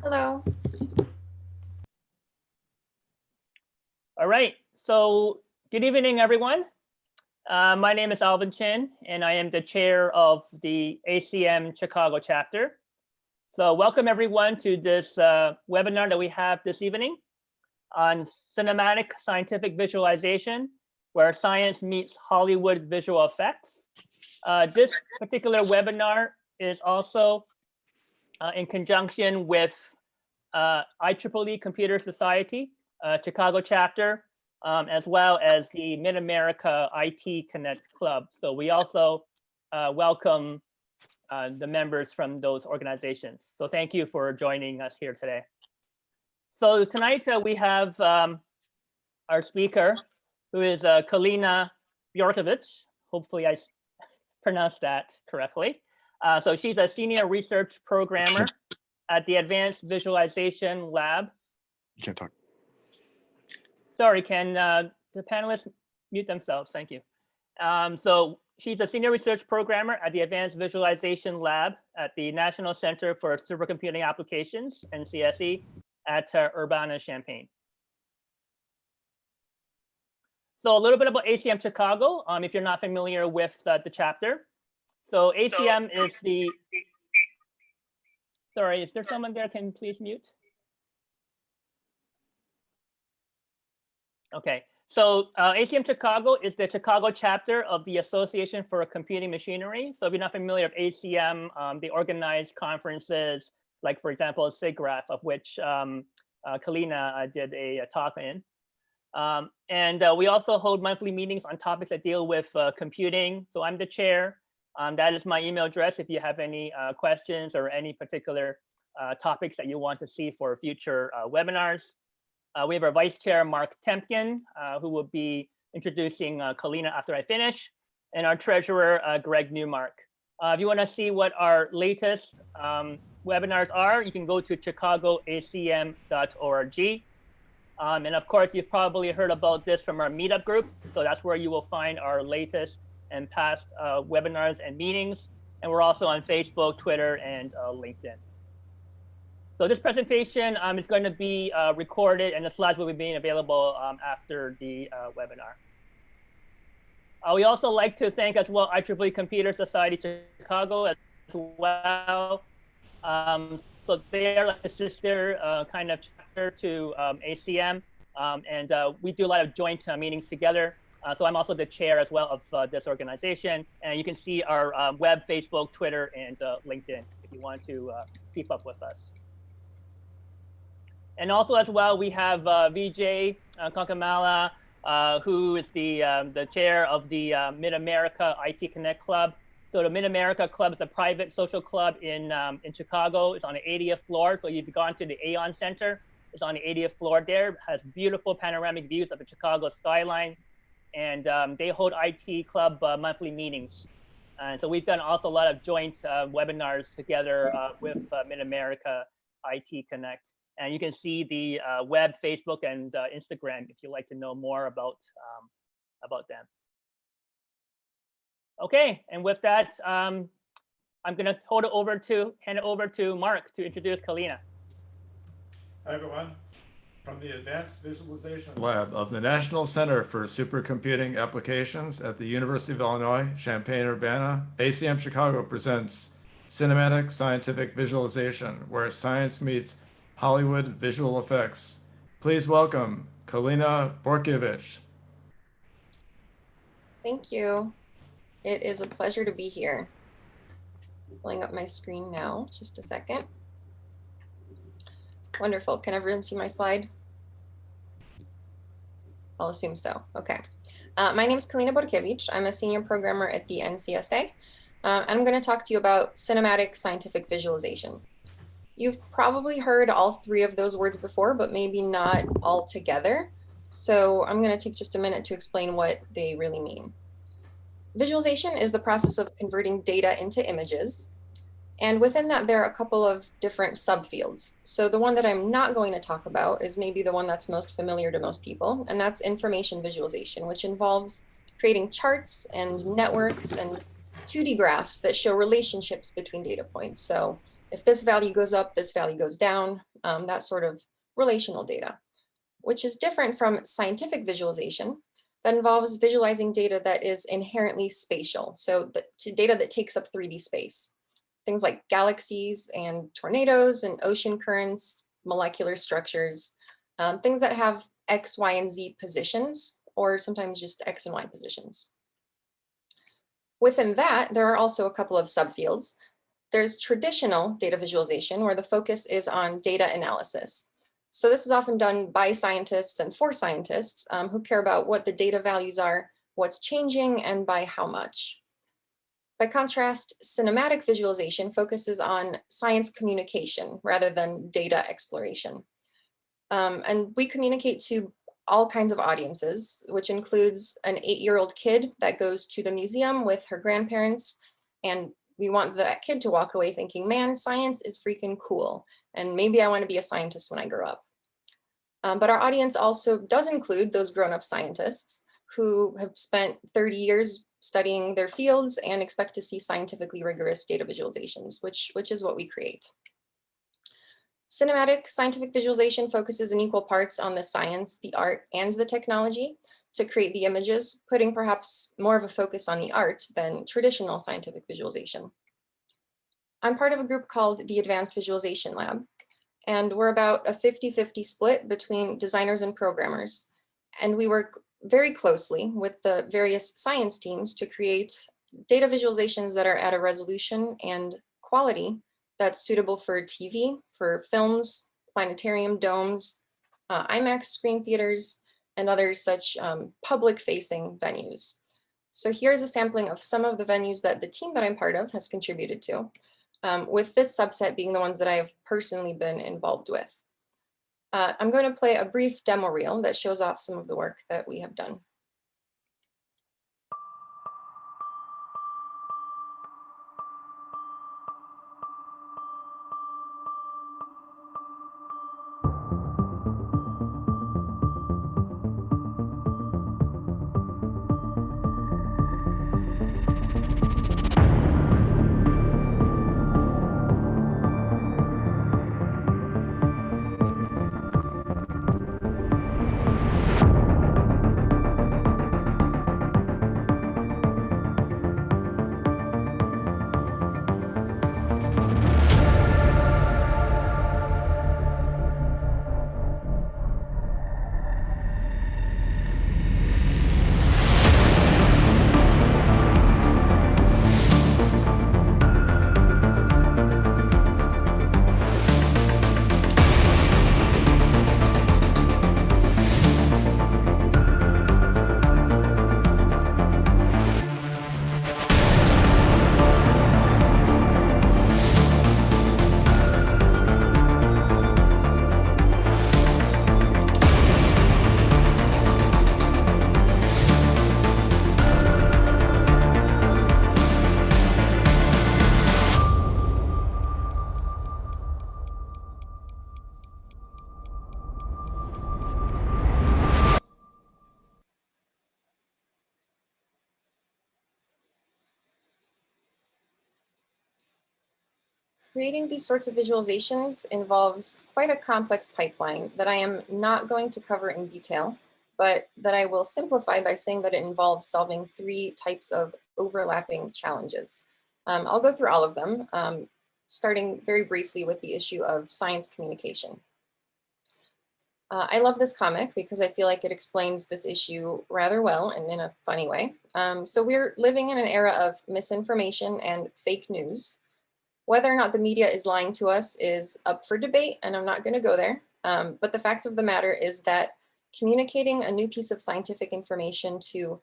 Hello. All right, so good evening, everyone. My name is Alvin Chin, and I am the chair of the ACM Chicago chapter. So welcome everyone to this webinar that we have this evening on cinematic scientific visualization, where science meets Hollywood visual effects. This particular webinar is also in conjunction with IEEE Computer Society, Chicago chapter, as well as the Mid-America IT Connect Club. So we also welcome the members from those organizations. So thank you for joining us here today. So tonight we have our speaker, who is Kalina Bjorkovich. Hopefully I pronounced that correctly. So she's a senior research programmer at the Advanced Visualization Lab. You can't talk. Sorry, can the panelists mute themselves? Thank you. So she's a senior research programmer at the Advanced Visualization Lab at the National Center for Supercomputing Applications, NCSE, at Urbana-Champaign. So a little bit about ACM Chicago, if you're not familiar with the chapter. So ACM is the, sorry, if there's someone there, can you please mute? Okay, so ACM Chicago is the Chicago chapter of the Association for Computing Machinery. So if you're not familiar with ACM, they organize conferences, like for example, SIGGRAPH, of which Kalina did a talk in. And we also hold monthly meetings on topics that deal with computing. So I'm the chair. That is my email address if you have any questions or any particular topics that you want to see for future webinars. We have our vice chair, Mark Temkin, who will be introducing Kalina after I finish, and our treasurer, Greg Newmark. If you want to see what our latest webinars are, you can go to chicagoacm.org. And of course, you've probably heard about this from our meetup group. So that's where you will find our latest and past webinars and meetings. And we're also on Facebook, Twitter, and LinkedIn. So this presentation is going to be recorded, and the slides will be made available after the webinar. We also like to thank as well IEEE Computer Society Chicago as well. So they're like a sister kind of chapter to ACM, and we do a lot of joint meetings together. So I'm also the chair as well of this organization, and you can see our web, Facebook, Twitter, and LinkedIn if you want to keep up with us. And also as well, we have Vijay Konkamala, who is the chair of the Mid-America IT Connect Club. So the Mid-America Club is a private social club in Chicago. It's on the 80th floor. So you've gone to the Aon Center. It's on the 80th floor there. It has beautiful panoramic views of the Chicago skyline. And they hold IT club monthly meetings. And so we've done also a lot of joint webinars together with Mid-America IT Connect. And you can see the web, Facebook, and Instagram if you'd like to know more about them. Okay, and with that, I'm going to hand it over to Mark to introduce Kalina. Hi, everyone. From the Advanced Visualization Lab of the National Center for Supercomputing Applications at the University of Illinois, Champaign-Urbana, ACM Chicago presents Cinematic Scientific Visualization, where science meets Hollywood visual effects. Please welcome Kalina Bjorkovich. Thank you. It is a pleasure to be here. Pulling up my screen now, just a second. Wonderful. Can everyone see my slide? I'll assume so. Okay. My name is Kalina Bjorkovich. I'm a senior programmer at the NCSA. I'm going to talk to you about cinematic scientific visualization. You've probably heard all three of those words before, but maybe not all together. So I'm going to take just a minute to explain what they really mean. Visualization is the process of converting data into images. And within that, there are a couple of different subfields. So the one that I'm not going to talk about is maybe the one that's most familiar to most people, and that's information visualization, which involves creating charts and networks and 2D graphs that show relationships between data points. So If this value goes up, this value goes down, that sort of relational data, which is different from scientific visualization that involves visualizing data that is inherently spatial. So data that takes up 3D space. Things like galaxies and tornadoes and ocean currents, molecular structures, things that have X, Y, and Z positions, or sometimes just X and Y positions. Within that, there are also a couple of subfields. There's traditional data visualization, where the focus is on data analysis. So this is often done by scientists and for scientists who care about what the data values are, what's changing, and by how much. By contrast, cinematic visualization focuses on science communication rather than data exploration. And we communicate to all kinds of audiences, which includes an 8-year-old kid that goes to the museum with her grandparents, and we want that kid to walk away thinking, man, science is freaking cool, and maybe I want to be a scientist when I grow up. But our audience also does include those grown-up scientists who have spent 30 years studying their fields and expect to see scientifically rigorous data visualizations, which is what we create. Cinematic scientific visualization focuses in equal parts on the science, the art, and the technology to create the images, putting perhaps more of a focus on the art than traditional scientific visualization. I'm part of a group called the Advanced Visualization Lab, and we're about a 50-50 split between designers and programmers. And we work very closely with the various science teams to create data visualizations that are at a resolution and quality that's suitable for TV, for films, planetarium domes, IMAX screen theaters, and other such public-facing venues. So here's a sampling of some of the venues that the team that I'm part of has contributed to, with this subset being the ones that I have personally been involved with. I'm going to play a brief demo reel that shows off some of the work that we have done. Creating these sorts of visualizations involves quite a complex pipeline that I am not going to cover in detail, but that I will simplify by saying that it involves solving 3 types of overlapping challenges. I'll go through all of them, starting very briefly with the issue of science communication. I love this comic because I feel like it explains this issue rather well and in a funny way. So we're living in an era of misinformation and fake news. Whether or not the media is lying to us is up for debate, and I'm not going to go there. But the fact of the matter is that communicating a new piece of scientific information to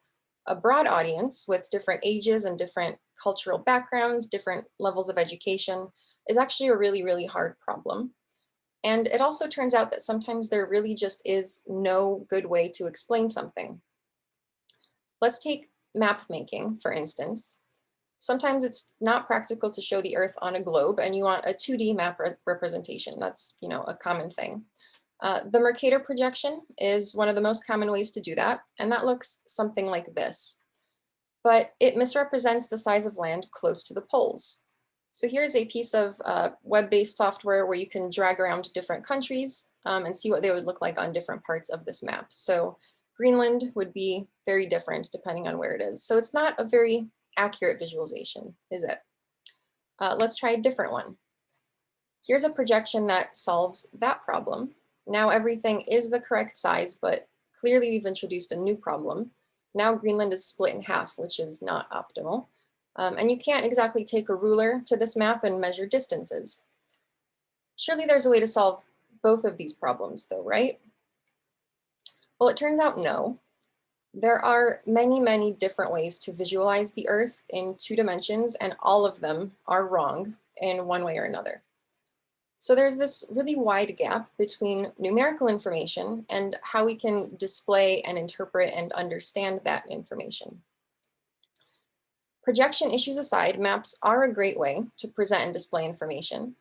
a broad audience with different ages and different cultural backgrounds, different levels of education, is actually a really, really hard problem. And it also turns out that sometimes there really just is no good way to explain something. Let's take map making, for instance. Sometimes it's not practical to show the Earth on a globe and you want a 2D map representation. That's, a common thing. The Mercator projection is one of the most common ways to do that, and that looks something like this. But it misrepresents the size of land close to the poles. So here's a piece of web-based software where you can drag around different countries and see what they would look like on different parts of this map. So Greenland would be very different depending on where it is. So it's not a very accurate visualization, is it? Let's try a different one. Here's a projection that solves that problem. Now everything is the correct size, but clearly we've introduced a new problem. Now Greenland is split in half, which is not optimal. And you can't exactly take a ruler to this map and measure distances. Surely there's a way to solve both of these problems though, right? Well, it turns out no. There are many, many different ways to visualize the Earth in 2 dimensions, and all of them are wrong in one way or another. So there's this really wide gap between numerical information and how we can display and interpret and understand that information. Projection issues aside, maps are a great way to present and display information.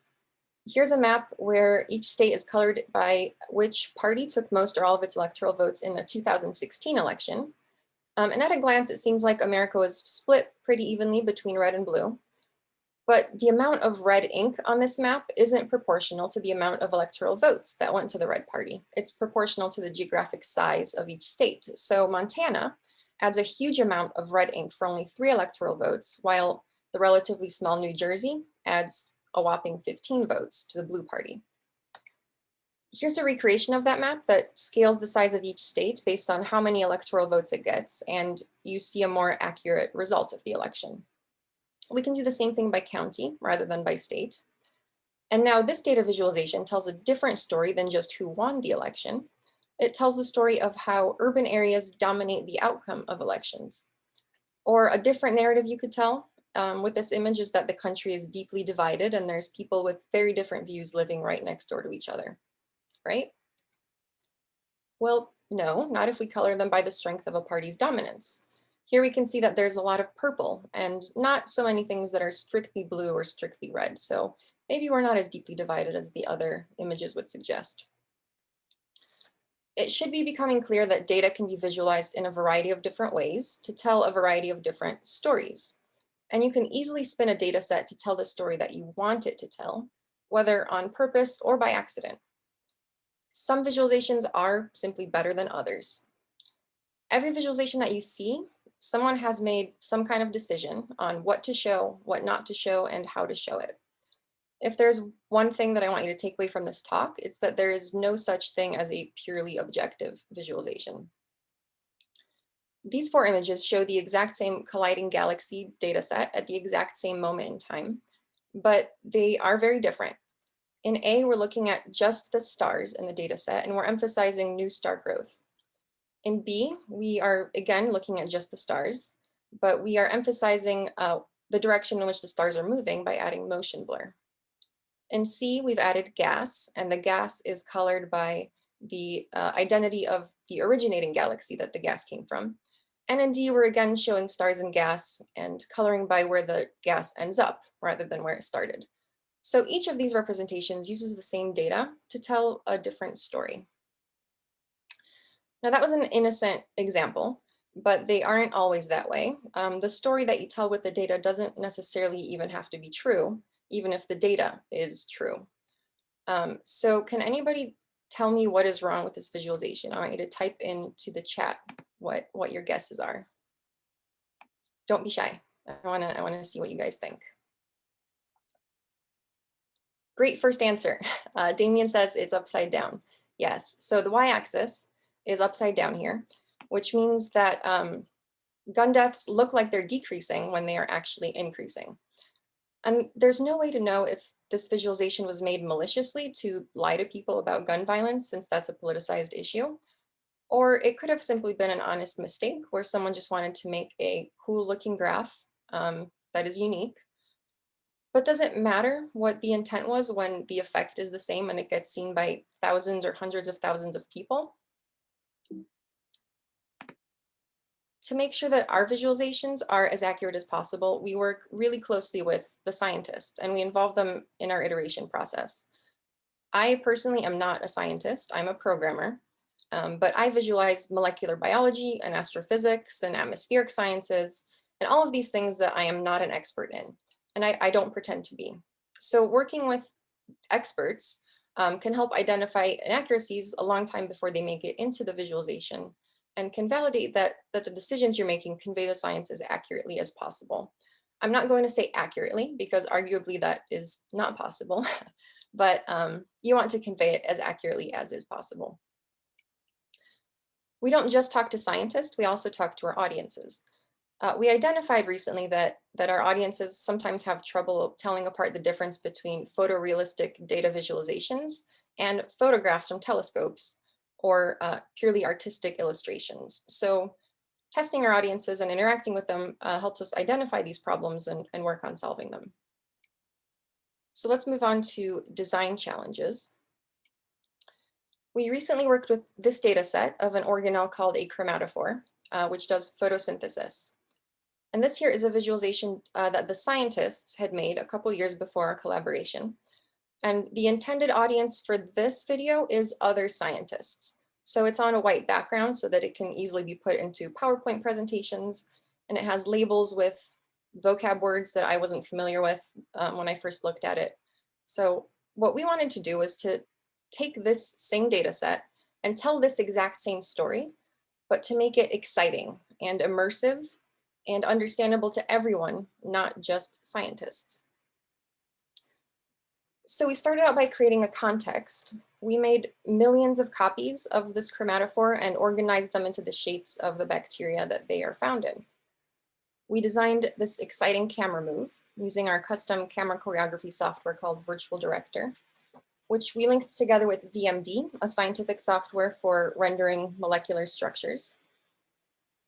Here's a map where each state is colored by which party took most or all of its electoral votes in the 2016 election. And at a glance, it seems like America was split pretty evenly between red and blue. But the amount of red ink on this map isn't proportional to the amount of electoral votes that went to the red party. It's proportional to the geographic size of each state. So Montana adds a huge amount of red ink for only 3 electoral votes, while the relatively small New Jersey adds a whopping 15 votes to the blue party. Here's a recreation of that map that scales the size of each state based on how many electoral votes it gets, and you see a more accurate result of the election. We can do the same thing by county rather than by state. And now this data visualization tells a different story than just who won the election. It tells the story of how urban areas dominate the outcome of elections. Or a different narrative you could tell with this image is that the country is deeply divided and there's people with very different views living right next door to each other, right? Well, no, not if we color them by the strength of a party's dominance. Here we can see that there's a lot of purple and not so many things that are strictly blue or strictly red. So maybe we're not as deeply divided as the other images would suggest. It should be becoming clear that data can be visualized in a variety of different ways to tell a variety of different stories. And you can easily spin a data set to tell the story that you want it to tell, whether on purpose or by accident. Some visualizations are simply better than others. Every visualization that you see, someone has made some kind of decision on what to show, what not to show, and how to show it. If there's one thing that I want you to take away from this talk, it's that there is no such thing as a purely objective visualization. These 4 images show the exact same colliding galaxy data set at the exact same moment in time, but they are very different. In A, we're looking at just the stars in the data set, and we're emphasizing new star growth. In B, we are again looking at just the stars, but we are emphasizing the direction in which the stars are moving by adding motion blur. In C, we've added gas, and the gas is colored by the identity of the originating galaxy that the gas came from. And in D, we're again showing stars and gas and coloring by where the gas ends up rather than where it started. So each of these representations uses the same data to tell a different story. Now that was an innocent example, but they aren't always that way. The story that you tell with the data doesn't necessarily even have to be true, even if the data is true. So can anybody tell me what is wrong with this visualization? I want you to type into the chat what your guesses are. Don't be shy. I wanna see what you guys think. Great first answer. Damien says it's upside down. Yes, so the y-axis is upside down here, which means that gun deaths look like they're decreasing when they are actually increasing. And there's no way to know if this visualization was made maliciously to lie to people about gun violence, since that's a politicized issue, or it could have simply been an honest mistake where someone just wanted to make a cool looking graph that is unique. But does it matter what the intent was when the effect is the same and it gets seen by thousands or hundreds of thousands of people? To make sure that our visualizations are as accurate as possible, we work really closely with the scientists and we involve them in our iteration process. I personally am not a scientist, I'm a programmer, but I visualize molecular biology and astrophysics and atmospheric sciences and all of these things that I am not an expert in. and I don't pretend to be. So working with experts can help identify inaccuracies a long time before they make it into the visualization, and can validate that the decisions you're making convey the science as accurately as possible. I'm not going to say accurately because arguably that is not possible, but you want to convey it as accurately as is possible. We don't just talk to scientists, we also talk to our audiences. We identified recently that our audiences sometimes have trouble telling apart the difference between photorealistic data visualizations and photographs from telescopes, or purely artistic illustrations. So testing our audiences and interacting with them helps us identify these problems and work on solving them. So let's move on to design challenges. We recently worked with this data set of an organelle called a chromatophore, which does photosynthesis. And this here is a visualization that the scientists had made a couple years before our collaboration. And the intended audience for this video is other scientists. So it's on a white background so that it can easily be put into PowerPoint presentations. And it has labels with vocab words that I wasn't familiar with when I first looked at it. So what we wanted to do was to take this same data set and tell this exact same story, but to make it exciting and immersive and understandable to everyone, not just scientists. So we started out by creating a context. We made millions of copies of this chromatophore and organized them into the shapes of the bacteria that they are found in. We designed this exciting camera move using our custom camera choreography software called Virtual Director, which we linked together with VMD, a scientific software for rendering molecular structures.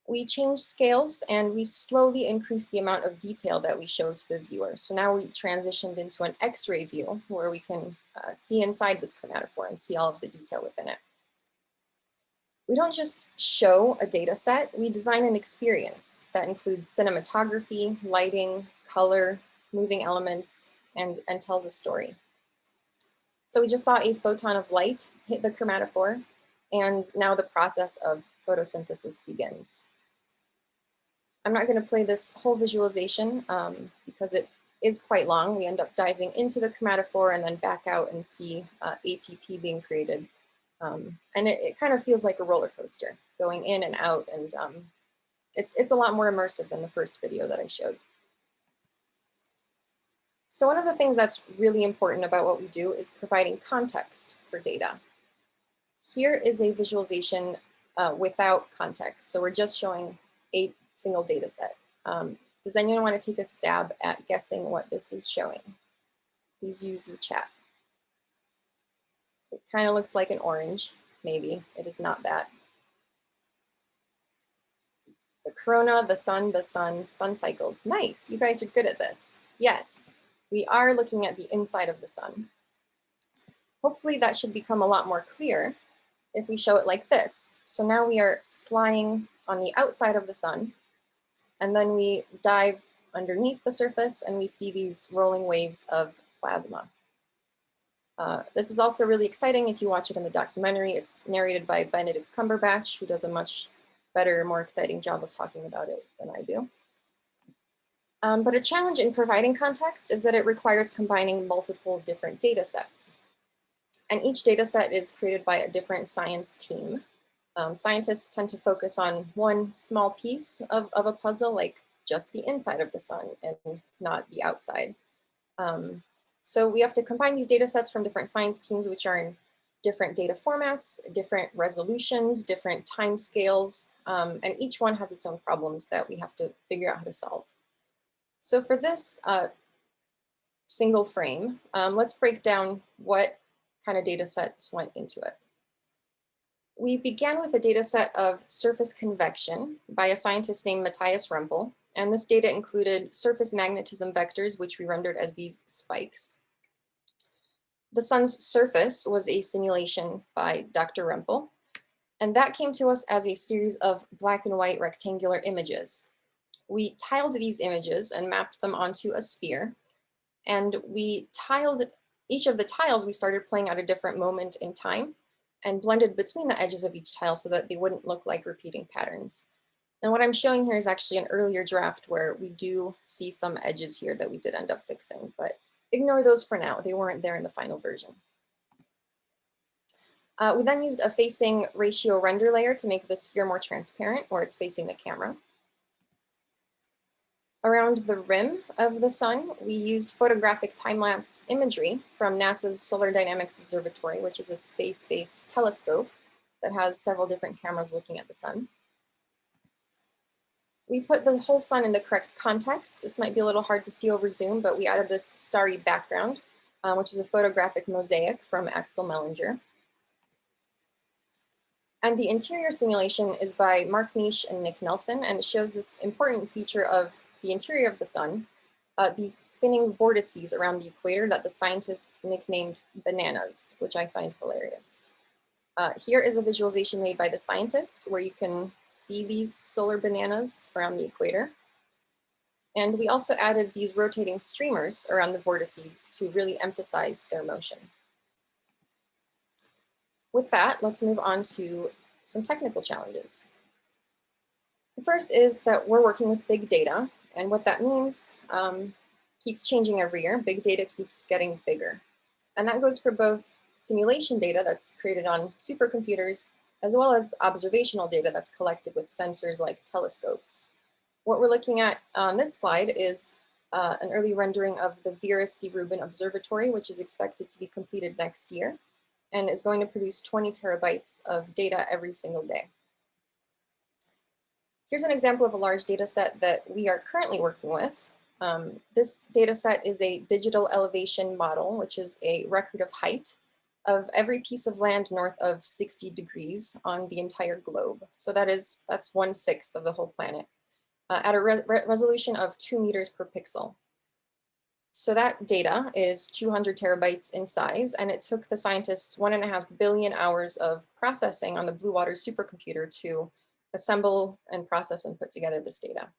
We changed scales and we slowly increased the amount of detail that we showed to the viewer. So now we transitioned into an X-ray view where we can see inside this chromatophore and see all of the detail within it. We don't just show a data set, we design an experience that includes cinematography, lighting, color, moving elements, and tells a story. So we just saw a photon of light hit the chromatophore, and now the process of photosynthesis begins. I'm not going to play this whole visualization because it is quite long. We end up diving into the chromatophore and then back out and see ATP being created. And it kind of feels like a roller coaster going in and out, and it's a lot more immersive than the first video that I showed. So one of the things that's really important about what we do is providing context for data. Here is a visualization without context. So we're just showing a single data set. Does anyone want to take a stab at guessing what this is showing? Please use the chat. It kind of looks like an orange, maybe. It is not that. The corona, the sun, sun cycles. Nice, you guys are good at this. Yes, we are looking at the inside of the sun. Hopefully that should become a lot more clear if we show it like this. So now we are flying on the outside of the sun, and then we dive underneath the surface and we see these rolling waves of plasma. This is also really exciting if you watch it in the documentary. It's narrated by Benedict Cumberbatch, who does a much better, more exciting job of talking about it than I do. But a challenge in providing context is that it requires combining multiple different data sets. And each data set is created by a different science team. Scientists tend to focus on one small piece of a puzzle, like just the inside of the sun and not the outside. So we have to combine these data sets from different science teams, which are in different data formats, different resolutions, different time scales, and each one has its own problems that we have to figure out how to solve. So for this single frame, let's break down what kind of data sets went into it. We began with a data set of surface convection by a scientist named Matthias Rempel, and this data included surface magnetism vectors, which we rendered as these spikes. The sun's surface was a simulation by Dr. Rempel, and that came to us as a series of black and white rectangular images. We tiled these images and mapped them onto a sphere, and we tiled each of the tiles. We started playing at a different moment in time and blended between the edges of each tile so that they wouldn't look like repeating patterns. And what I'm showing here is actually an earlier draft where we do see some edges here that we did end up fixing, but ignore those for now. They weren't there in the final version. We then used a facing ratio render layer to make the sphere more transparent, where it's facing the camera. Around the rim of the sun, we used photographic time-lapse imagery from NASA's Solar Dynamics Observatory, which is a space-based telescope that has several different cameras looking at the sun. We put the whole sun in the correct context. This might be a little hard to see over Zoom, but we added this starry background, which is a photographic mosaic from Axel Mellinger. And the interior simulation is by Mark Nish and Nick Nelson, and it shows this important feature of the interior of the sun, these spinning vortices around the equator that the scientists nicknamed bananas, which I find hilarious. Here is a visualization made by the scientist where you can see these solar bananas around the equator. And we also added these rotating streamers around the vortices to really emphasize their motion. With that, let's move on to some technical challenges. The first is that we're working with big data, and what that means keeps changing every year. Big data keeps getting bigger. And that goes for both simulation data that's created on supercomputers, as well as observational data that's collected with sensors like telescopes. What we're looking at on this slide is an early rendering of the Vera C. Rubin Observatory, which is expected to be completed next year, and is going to produce 20 terabytes of data every single day. Here's an example of a large data set that we are currently working with. This data set is a digital elevation model, which is a record of height of every piece of land north of 60 degrees on the entire globe. So that's 1/6 of the whole planet at a resolution of 2 meters per pixel. So that data is 200 terabytes in size, and it took the scientists 1.5 billion hours of processing on the Blue Water supercomputer to assemble and process and put together this data.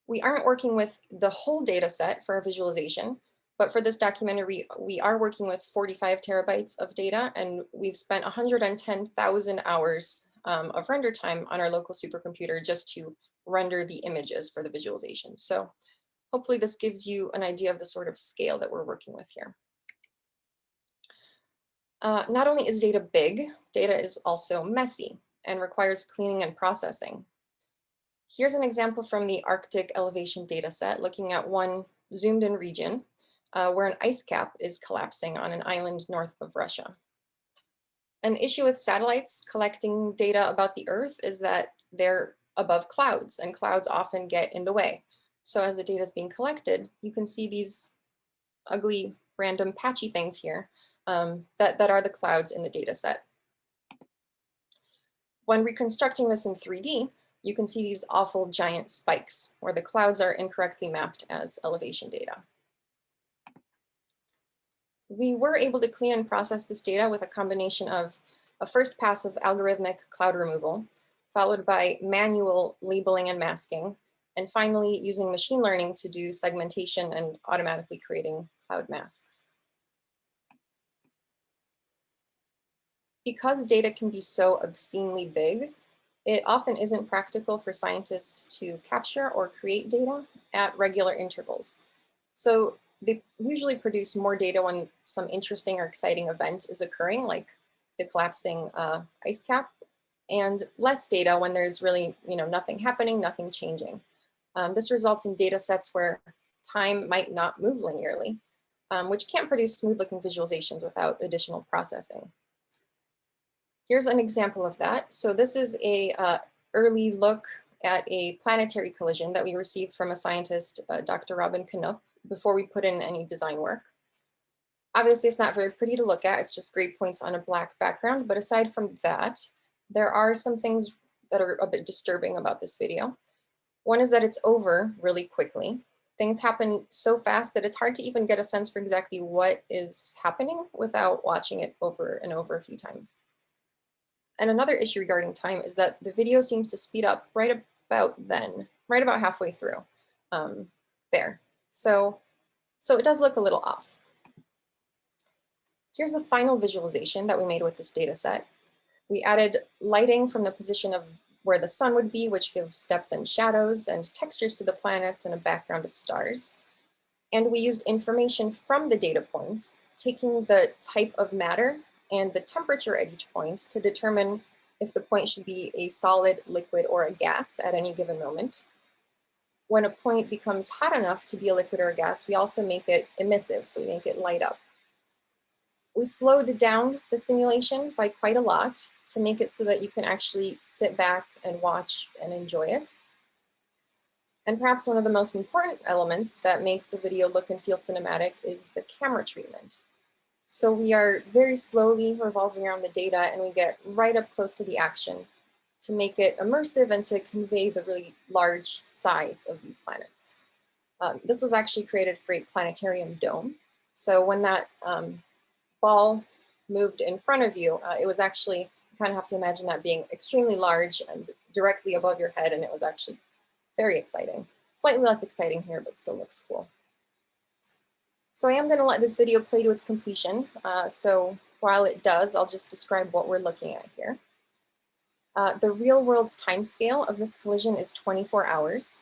We aren't working with the whole data set for our visualization, but for this documentary, we are working with 45 terabytes of data, and we've spent 110,000 hours of render time on our local supercomputer just to render the images for the visualization. So hopefully this gives you an idea of the sort of scale that we're working with here. Not only is data big, data is also messy and requires cleaning and processing. Here's an example from the Arctic elevation data set looking at one zoomed in region where an ice cap is collapsing on an island north of Russia. An issue with satellites collecting data about the Earth is that they're above clouds, and clouds often get in the way. So as the data is being collected, you can see these ugly, random, patchy things here that are the clouds in the data set. When reconstructing this in 3D, you can see these awful giant spikes where the clouds are incorrectly mapped as elevation data. We were able to clean and process this data with a combination of a first pass of algorithmic cloud removal, followed by manual labeling and masking, and finally using machine learning to do segmentation and automatically creating cloud masks. Because data can be so obscenely big, it often isn't practical for scientists to capture or create data at regular intervals. So they usually produce more data when some interesting or exciting event is occurring, like the collapsing ice cap, and less data when there's really nothing happening, nothing changing. This results in data sets where time might not move linearly, which can't produce smooth-looking visualizations without additional processing. Here's an example of that. So this is a early look at a planetary collision that we received from a scientist, Dr. Robin Canup, before we put in any design work. Obviously, it's not very pretty to look at. It's just gray points on a black background. But aside from that, there are some things that are a bit disturbing about this video. One is that it's over really quickly. Things happen so fast that it's hard to even get a sense for exactly what is happening without watching it over and over a few times. And another issue regarding time is that the video seems to speed up right about then, right about halfway through there. So it does look a little off. Here's the final visualization that we made with this data set. We added lighting from the position of where the sun would be, which gives depth and shadows and textures to the planets and a background of stars. And we used information from the data points, taking the type of matter and the temperature at each point to determine if the point should be a solid, liquid, or a gas at any given moment. When a point becomes hot enough to be a liquid or a gas, we also make it emissive, so we make it light up. We slowed down the simulation by quite a lot to make it so that you can actually sit back and watch and enjoy it. And perhaps one of the most important elements that makes a video look and feel cinematic is the camera treatment. So we are very slowly revolving around the data and we get right up close to the action to make it immersive and to convey the really large size of these planets. This was actually created for a planetarium dome. So when that ball moved in front of you, it was actually, you kind of have to imagine that being extremely large and directly above your head, and it was actually very exciting. Slightly less exciting here, but still looks cool. So I am going to let this video play to its completion. So while it does, I'll just describe what we're looking at here. The real world timescale of this collision is 24 hours.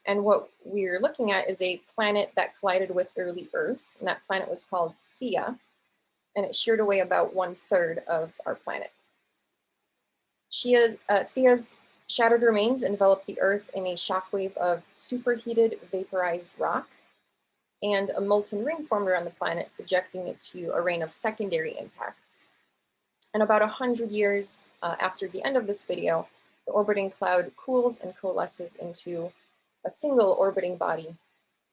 And what we're looking at is a planet that collided with early Earth, and that planet was called Theia, and it sheared away about 1/3 of our planet. Theia's shattered remains enveloped the Earth in a shockwave of superheated vaporized rock, and a molten ring formed around the planet, subjecting it to a rain of secondary impacts. And about 100 years after the end of this video, the orbiting cloud cools and coalesces into a single orbiting body,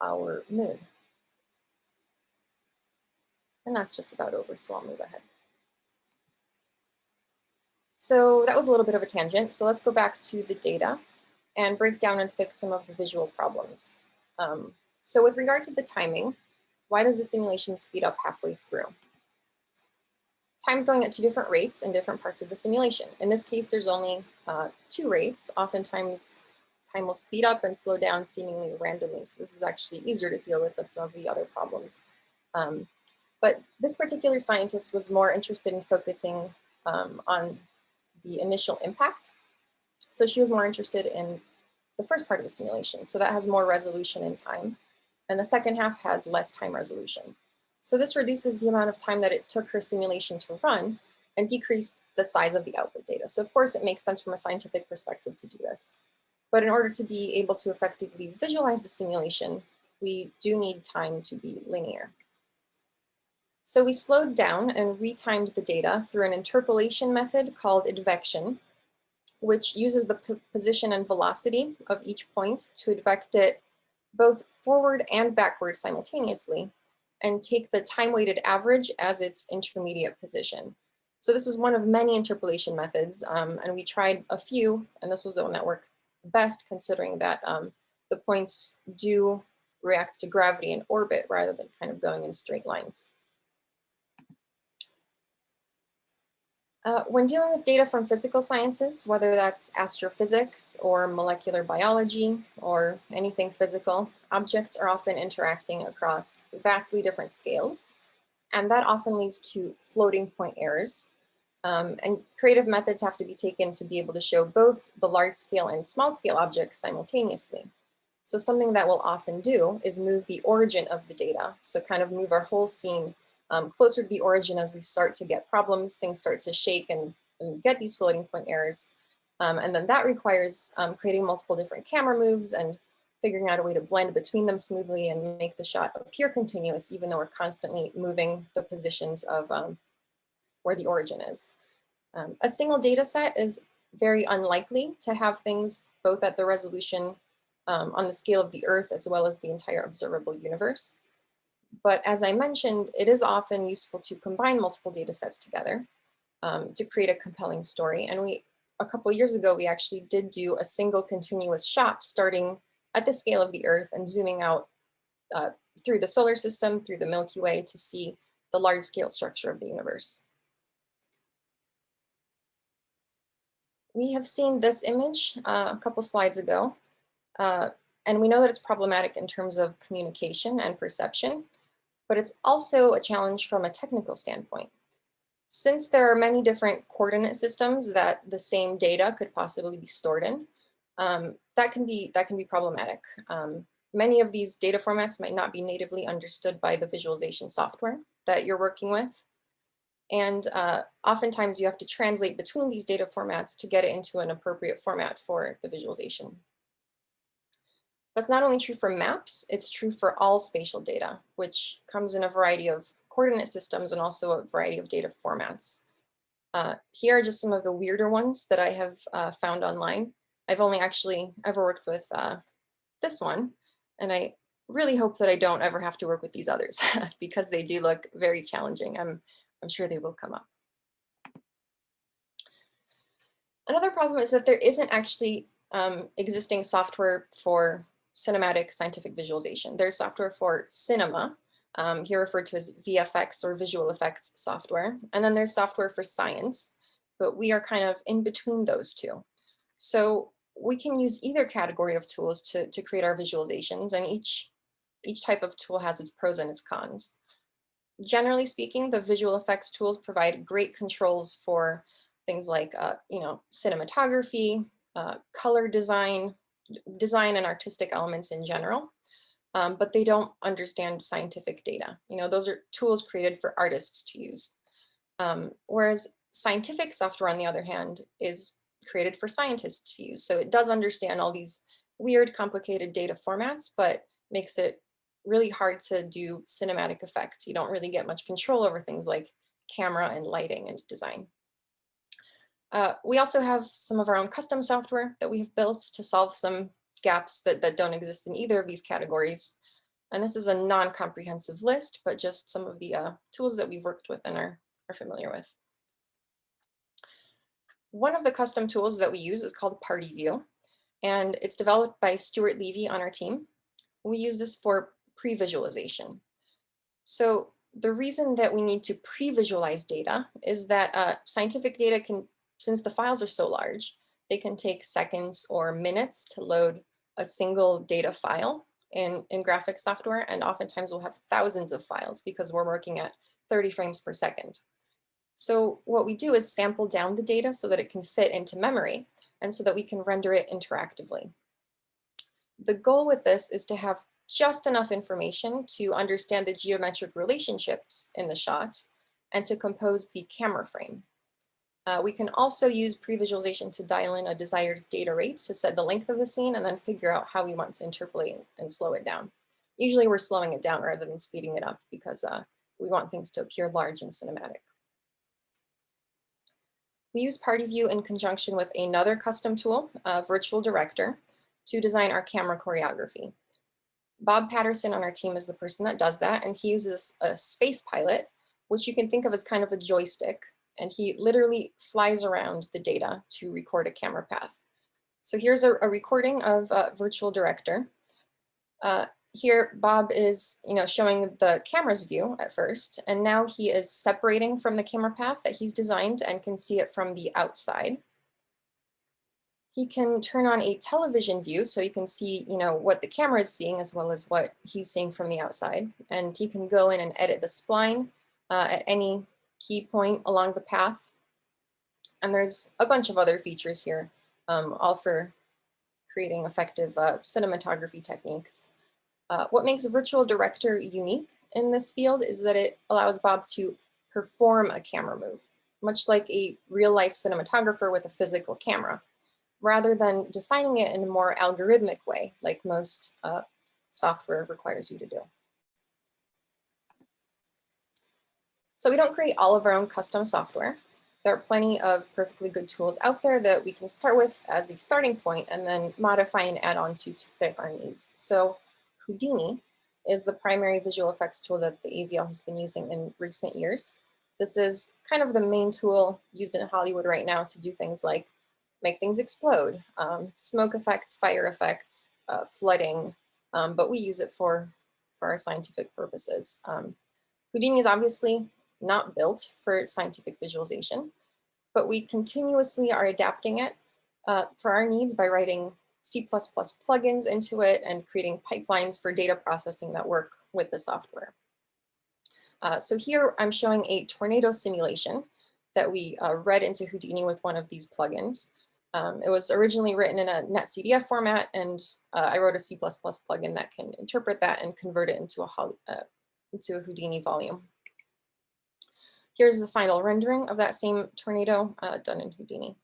our moon. And that's just about over, so I'll move ahead. So that was a little bit of a tangent. So let's go back to the data and break down and fix some of the visual problems. So with regard to the timing, why does the simulation speed up halfway through? Time's going at 2 different rates in different parts of the simulation. In this case, there's only 2 rates. Oftentimes, time will speed up and slow down seemingly randomly. So this is actually easier to deal with than some of the other problems. But this particular scientist was more interested in focusing on the initial impact. So she was more interested in the first part of the simulation. So that has more resolution and time. And the second half has less time resolution. So this reduces the amount of time that it took her simulation to run and decreased the size of the output data. So of course it makes sense from a scientific perspective to do this. But in order to be able to effectively visualize the simulation, we do need time to be linear. So we slowed down and retimed the data through an interpolation method called advection, which uses the position and velocity of each point to advect it both forward and backward simultaneously, and take the time-weighted average as its intermediate position. So this is one of many interpolation methods, and we tried a few, and this was the one that worked best, considering that the points do react to gravity in orbit rather than kind of going in straight lines. When dealing with data from physical sciences, whether that's astrophysics or molecular biology or anything physical, objects are often interacting across vastly different scales, and that often leads to floating point errors. And creative methods have to be taken to be able to show both the large scale and small scale objects simultaneously. So something that we'll often do is move the origin of the data, so kind of move our whole scene closer to the origin as we start to get problems, things start to shake and get these floating point errors. And then that requires creating multiple different camera moves and figuring out a way to blend between them smoothly and make the shot appear continuous, even though we're constantly moving the positions of where the origin is. A single data set is very unlikely to have things both at the resolution on the scale of the Earth as well as the entire observable universe. But as I mentioned, it is often useful to combine multiple data sets together to create a compelling story. And a couple years ago, we actually did do a single continuous shot starting at the scale of the Earth and zooming out through the solar system, through the Milky Way to see the large scale structure of the universe. We have seen this image a couple slides ago, and we know that it's problematic in terms of communication and perception, but it's also a challenge from a technical standpoint. Since there are many different coordinate systems that the same data could possibly be stored in, that can be problematic. Many of these data formats might not be natively understood by the visualization software that you're working with. And oftentimes you have to translate between these data formats to get it into an appropriate format for the visualization. That's not only true for maps, it's true for all spatial data, which comes in a variety of coordinate systems and also a variety of data formats. Here are just some of the weirder ones that I have found online. I've only actually ever worked with this one, and I really hope that I don't ever have to work with these others because they do look very challenging. I'm sure they will come up. Another problem is that there isn't actually existing software for cinematic scientific visualization. There's software for cinema, here referred to as VFX or visual effects software. And then there's software for science, but we are kind of in between those two. So we can use either category of tools to create our visualizations, and each type of tool has its pros and its cons. Generally speaking, the visual effects tools provide great controls for things like cinematography, color design and artistic elements in general, but they don't understand scientific data. Those are tools created for artists to use. Whereas scientific software, on the other hand, is created for scientists to use. So it does understand all these weird, complicated data formats, but makes it really hard to do cinematic effects. You don't really get much control over things like camera and lighting and design. We also have some of our own custom software that we have built to solve some gaps that don't exist in either of these categories. And this is a non-comprehensive list, but just some of the tools that we've worked with and are familiar with. One of the custom tools that we use is called Party View, and it's developed by Stuart Levy on our team. We use this for pre-visualization. So the reason that we need to pre-visualize data is that scientific data can, since the files are so large, they can take seconds or minutes to load a single data file in graphics software, and oftentimes we'll have thousands of files because we're working at 30 frames per second. So what we do is sample down the data so that it can fit into memory and so that we can render it interactively. The goal with this is to have just enough information to understand the geometric relationships in the shot and to compose the camera frame. We can also use pre-visualization to dial in a desired data rate to set the length of the scene and then figure out how we want to interpolate and slow it down. Usually we're slowing it down rather than speeding it up because we want things to appear large and cinematic. We use Party View in conjunction with another custom tool, Virtual Director, to design our camera choreography. Bob Patterson on our team is the person that does that, and he uses a space pilot, which you can think of as kind of a joystick, and he literally flies around the data to record a camera path. So here's a recording of Virtual Director. Here, Bob is showing the camera's view at first, and now he is separating from the camera path that he's designed and can see it from the outside. He can turn on a television view so you can see what the camera is seeing as well as what he's seeing from the outside. And he can go in and edit the spline at any key point along the path. And there's a bunch of other features here, all for creating effective cinematography techniques. What makes Virtual Director unique in this field is that it allows Bob to perform a camera move, much like a real-life cinematographer with a physical camera, rather than defining it in a more algorithmic way, like most software requires you to do. So we don't create all of our own custom software. There are plenty of perfectly good tools out there that we can start with as a starting point and then modify and add on to fit our needs. So Houdini is the primary visual effects tool that the AVL has been using in recent years. This is kind of the main tool used in Hollywood right now to do things like make things explode, smoke effects, fire effects, flooding, but we use it for our scientific purposes. Houdini is obviously not built for scientific visualization, but we continuously are adapting it for our needs by writing C++ plugins into it and creating pipelines for data processing that work with the software. So here I'm showing a tornado simulation that we read into Houdini with one of these plugins. It was originally written in a netcdf format, and I wrote a C++ plugin that can interpret that and convert it into a Houdini volume. Here's the final rendering of that same tornado done in Houdini.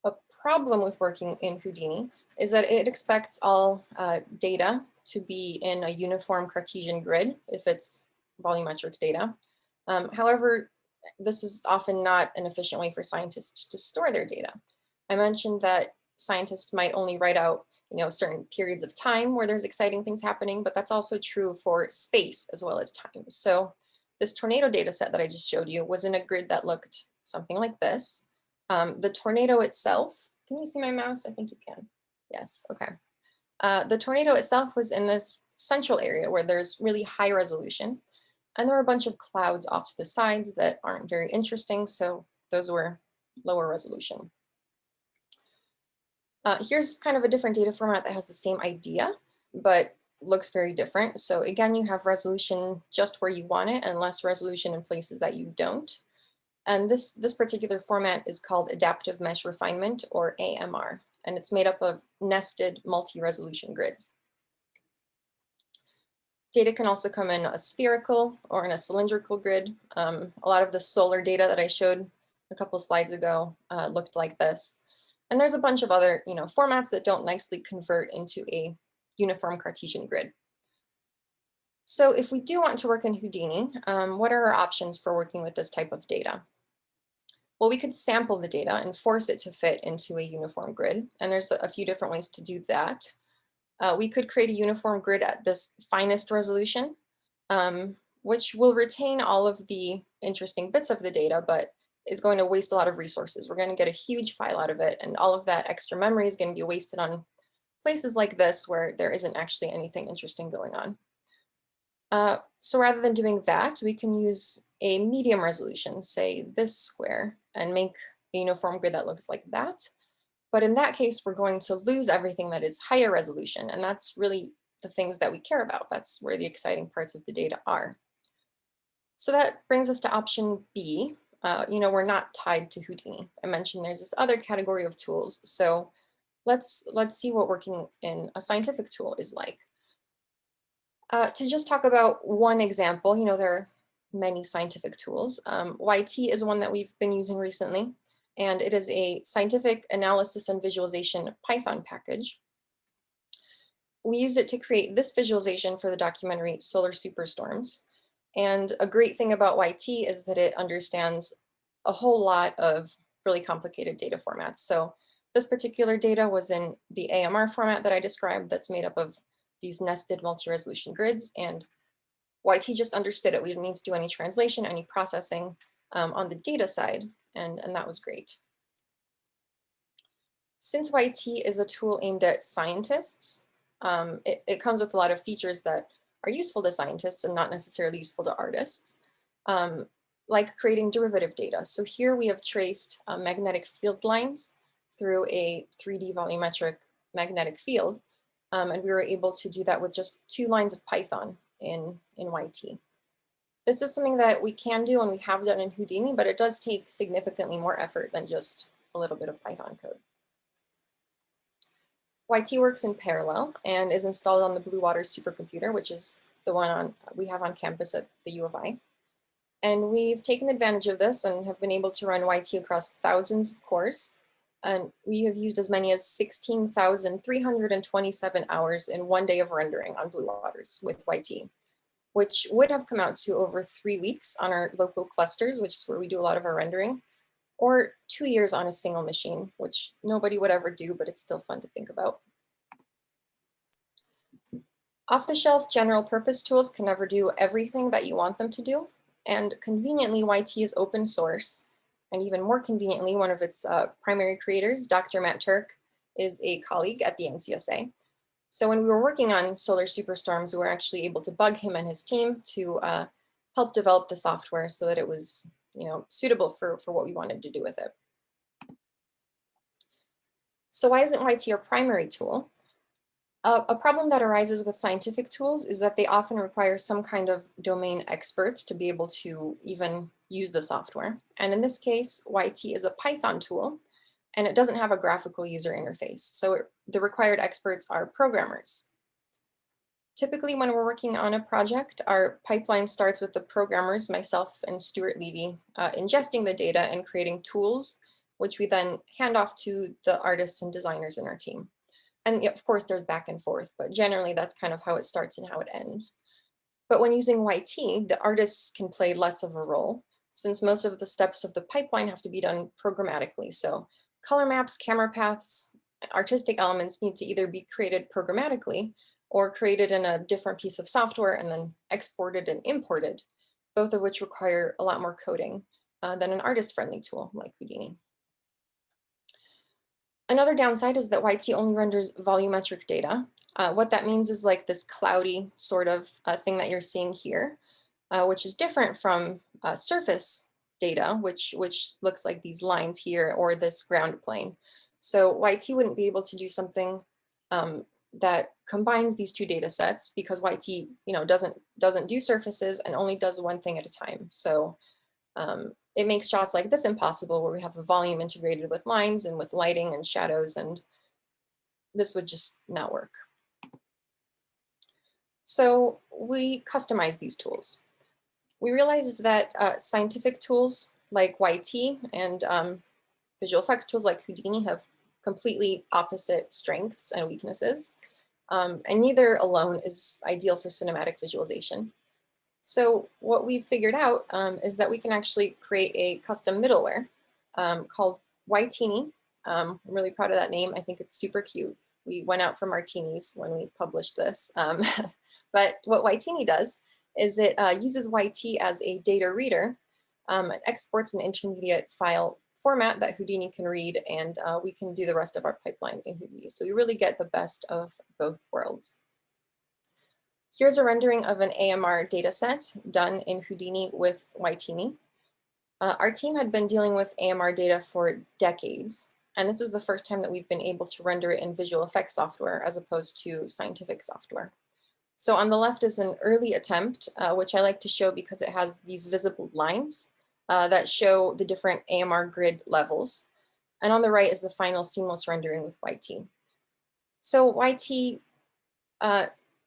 A problem with working in Houdini is that it expects all data to be in a uniform Cartesian grid if it's volumetric data. However, this is often not an efficient way for scientists to store their data. I mentioned that scientists might only write out certain periods of time where there's exciting things happening, but that's also true for space as well as time. So this tornado data set that I just showed you was in a grid that looked something like this. The tornado itself, can you see my mouse? I think you can. Yes, okay. The tornado itself was in this central area where there's really high resolution. And there were a bunch of clouds off to the sides that aren't very interesting, so those were lower resolution. Here's kind of a different data format that has the same idea, but looks very different. So again, you have resolution just where you want it and less resolution in places that you don't. And this particular format is called Adaptive Mesh Refinement, or AMR, and it's made up of nested multi-resolution grids. Data can also come in a spherical or in a cylindrical grid. A lot of the solar data that I showed a couple slides ago looked like this. And there's a bunch of other formats that don't nicely convert into a uniform Cartesian grid. So if we do want to work in Houdini, what are our options for working with this type of data? Well, we could sample the data and force it to fit into a uniform grid. And there's a few different ways to do that. We could create a uniform grid at this finest resolution, which will retain all of the interesting bits of the data, but is going to waste a lot of resources. We're going to get a huge file out of it, and all of that extra memory is going to be wasted on places like this where there isn't actually anything interesting going on. So rather than doing that, we can use a medium resolution, say this square, and make a uniform grid that looks like that. But in that case, we're going to lose everything that is higher resolution, and that's really the things that we care about. That's where the exciting parts of the data are. So that brings us to option B. We're not tied to Houdini. I mentioned there's this other category of tools. So let's see what working in a scientific tool is like. To just talk about one example, there are many scientific tools. YT is one that we've been using recently, and it is a scientific analysis and visualization Python package. We use it to create this visualization for the documentary Solar Superstorms. And a great thing about YT is that it understands a whole lot of really complicated data formats. So this particular data was in the AMR format that I described that's made up of these nested multi-resolution grids, and YT just understood it. We didn't need to do any translation, any processing on the data side, and that was great. Since YT is a tool aimed at scientists, it comes with a lot of features that are useful to scientists and not necessarily useful to artists, like creating derivative data. So here we have traced magnetic field lines through a 3D volumetric magnetic field, and we were able to do that with just 2 lines of Python in YT. This is something that we can do and we have done in Houdini, but it does take significantly more effort than just a little bit of Python code. YT works in parallel and is installed on the Blue Water supercomputer, which is the one we have on campus at the U of I. And we've taken advantage of this and have been able to run YT across thousands of cores. And we have used as many as 16,327 hours in 1 day of rendering on Blue Waters with YT, which would have come out to over 3 weeks on our local clusters, which is where we do a lot of our rendering, or 2 years on a single machine, which nobody would ever do, but it's still fun to think about. Off-the-shelf general purpose tools can never do everything that you want them to do. And conveniently, YT is open source. And even more conveniently, one of its primary creators, Dr. Matt Turk, is a colleague at the NCSA. So when we were working on Solar Superstorms, we were actually able to bug him and his team to help develop the software so that it was suitable for what we wanted to do with it. So why isn't YT our primary tool? A problem that arises with scientific tools is that they often require some kind of domain expert to be able to even use the software. And in this case, YT is a Python tool, and it doesn't have a graphical user interface. So the required experts are programmers. Typically, when we're working on a project, our pipeline starts with the programmers, myself and Stuart Levy, ingesting the data and creating tools, which we then hand off to the artists and designers in our team. And of course, there's back and forth, but generally that's kind of how it starts and how it ends. But when using YT, the artists can play less of a role, since most of the steps of the pipeline have to be done programmatically. So color maps, camera paths, artistic elements need to either be created programmatically or created in a different piece of software and then exported and imported, both of which require a lot more coding than an artist-friendly tool like Houdini. Another downside is that YT only renders volumetric data. What that means is like this cloudy sort of thing that you're seeing here, which is different from surface data, which looks like these lines here or this ground plane. So YT wouldn't be able to do something that combines these two data sets because YT doesn't do surfaces and only does one thing at a time. So it makes shots like this impossible, where we have a volume integrated with lines and with lighting and shadows, and this would just not work. So we customize these tools. We realized that scientific tools like YT and visual effects tools like Houdini have completely opposite strengths and weaknesses, and neither alone is ideal for cinematic visualization. So what we've figured out is that we can actually create a custom middleware called YTini. I'm really proud of that name. I think it's super cute. We went out for martinis when we published this. But what YTini does is it uses YT as a data reader. It exports an intermediate file format that Houdini can read, and we can do the rest of our pipeline in Houdini. So we really get the best of both worlds. Here's a rendering of an AMR dataset done in Houdini with YTini. Our team had been dealing with AMR data for decades, and this is the first time that we've been able to render it in visual effects software as opposed to scientific software. So on the left is an early attempt, which I like to show because it has these visible lines that show the different AMR grid levels. And on the right is the final seamless rendering with YT. So YT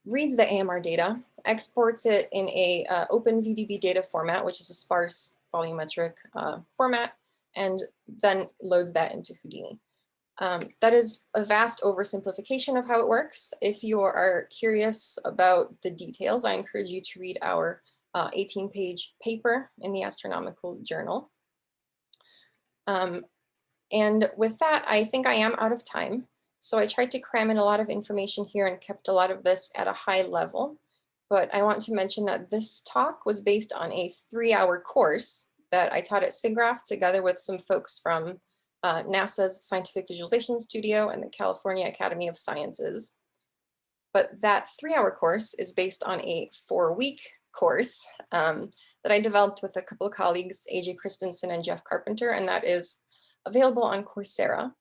reads the AMR data, exports it in a OpenVDB data format, which is a sparse volumetric format, and then loads that into Houdini. That is a vast oversimplification of how it works. If you are curious about the details, I encourage you to read our 18-page paper in the Astronomical Journal. And with that, I think I am out of time. So I tried to cram in a lot of information here and kept a lot of this at a high level. But I want to mention that this talk was based on a 3-hour course that I taught at SIGGRAPH together with some folks from NASA's Scientific Visualization Studio and the California Academy of Sciences. But that 3-hour course is based on a 4-week course that I developed with a couple of colleagues, AJ Christensen and Jeff Carpenter, and that is available on Coursera.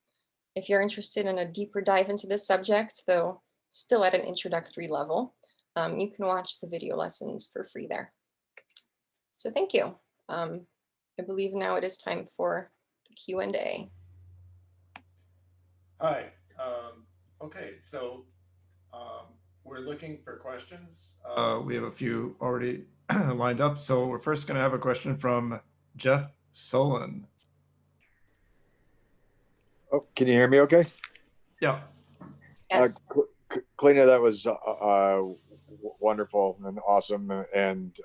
If you're interested in a deeper dive into this subject, though still at an introductory level, you can watch the video lessons for free there. So thank you. I believe now it is time for the Q&A. Hi. Okay, so we're looking for questions. We have a few already lined up. So we're first going to have a question from Jeff Solon. Oh, can you hear me okay? Yeah. Yes. Kalina, that was wonderful and awesome, and